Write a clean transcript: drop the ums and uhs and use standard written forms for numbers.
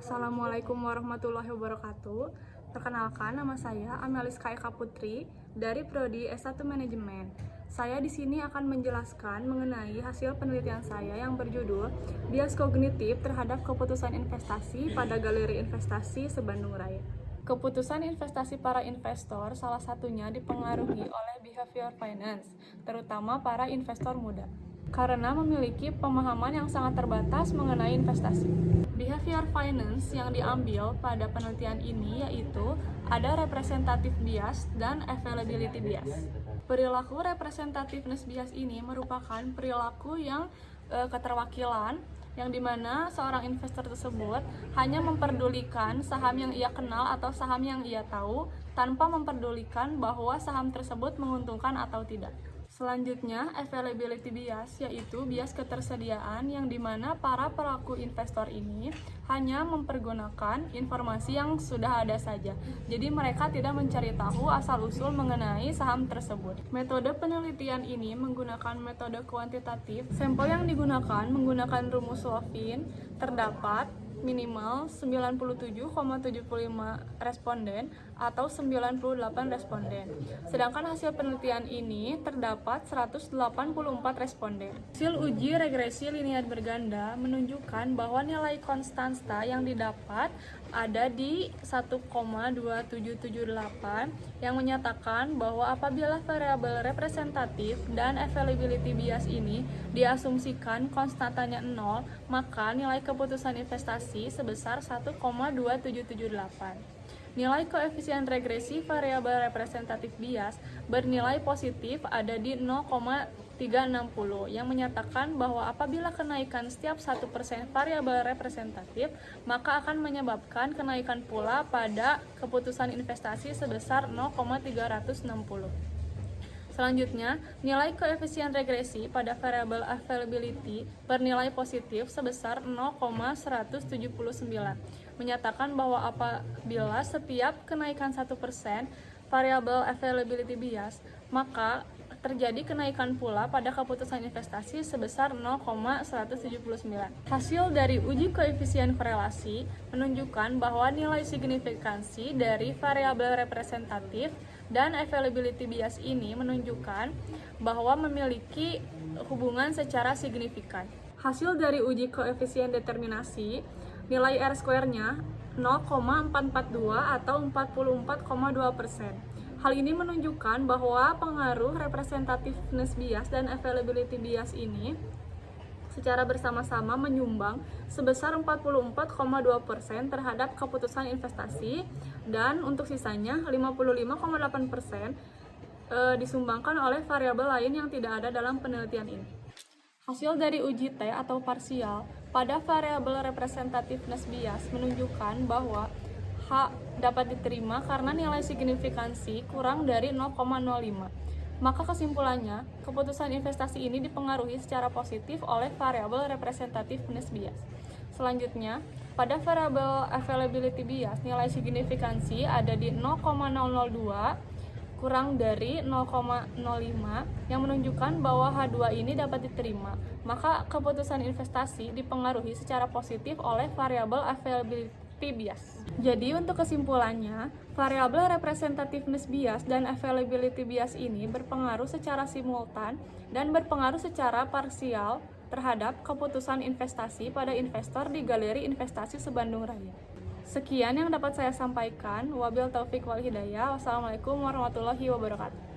Assalamualaikum warahmatullahi wabarakatuh. Perkenalkan, nama saya Ameliska Eka Putri dari Prodi S1 Manajemen. Saya di sini akan menjelaskan mengenai hasil penelitian saya yang berjudul Bias Kognitif terhadap Keputusan Investasi pada Galeri Investasi se-Bandung Raya. Keputusan investasi para investor salah satunya dipengaruhi oleh behavior finance, terutama para investor muda, karena memiliki pemahaman yang sangat terbatas mengenai investasi. Behavior finance yang diambil pada penelitian ini yaitu ada representative bias dan availability bias. Perilaku representativeness bias ini merupakan perilaku yang keterwakilan, yang dimana seorang investor tersebut hanya memperdulikan saham yang ia kenal atau saham yang ia tahu tanpa memperdulikan bahwa saham tersebut menguntungkan atau tidak. Selanjutnya, availability bias yaitu bias ketersediaan yang dimana para pelaku investor ini hanya mempergunakan informasi yang sudah ada saja. Jadi mereka tidak mencari tahu asal-usul mengenai saham tersebut. Metode penelitian ini menggunakan metode kuantitatif. Sampel yang digunakan menggunakan rumus Levin. Terdapat minimal 97,75 responden atau 98 responden. Sedangkan hasil penelitian ini terdapat 184 responden. Hasil uji regresi linear berganda menunjukkan bahwa nilai konstanta yang didapat ada di 1,2778 yang menyatakan bahwa apabila variabel representatif dan availability bias ini diasumsikan konstantanya 0, maka nilai keputusan investasi sebesar 1,2778. Nilai koefisien regresi variabel representatif bias bernilai positif ada di 0,360 yang menyatakan bahwa apabila kenaikan setiap 1% variabel representatif, maka akan menyebabkan kenaikan pula pada keputusan investasi sebesar 0,360. Selanjutnya, nilai koefisien regresi pada variabel availability bernilai positif sebesar 0,179, menyatakan bahwa apabila setiap kenaikan 1% variabel availability bias, maka terjadi kenaikan pula pada keputusan investasi sebesar 0,179. Hasil dari uji koefisien korelasi menunjukkan bahwa nilai signifikansi dari variabel representatif dan availability bias ini menunjukkan bahwa memiliki hubungan secara signifikan. Hasil dari uji koefisien determinasi, nilai R-square-nya 0,442 atau 44,2%. Hal ini menunjukkan bahwa pengaruh representativeness bias dan availability bias ini secara bersama-sama menyumbang sebesar 44,2% terhadap keputusan investasi, dan untuk sisanya 55,8% disumbangkan oleh variabel lain yang tidak ada dalam penelitian ini. Hasil dari uji T atau parsial pada variabel representativeness bias menunjukkan bahwa H dapat diterima karena nilai signifikansi kurang dari 0,05. Maka kesimpulannya, keputusan investasi ini dipengaruhi secara positif oleh variabel representativeness bias. Selanjutnya, pada variabel availability bias, nilai signifikansi ada di 0,002 kurang dari 0,05 yang menunjukkan bahwa H2 ini dapat diterima. Maka keputusan investasi dipengaruhi secara positif oleh variabel availability bias. Jadi untuk kesimpulannya, variabel representativeness bias dan availability bias ini berpengaruh secara simultan dan berpengaruh secara parsial terhadap keputusan investasi pada investor di Galeri Investasi se-Bandung Raya. Sekian yang dapat saya sampaikan. Wabil taufik wal hidayah. Wassalamualaikum warahmatullahi wabarakatuh.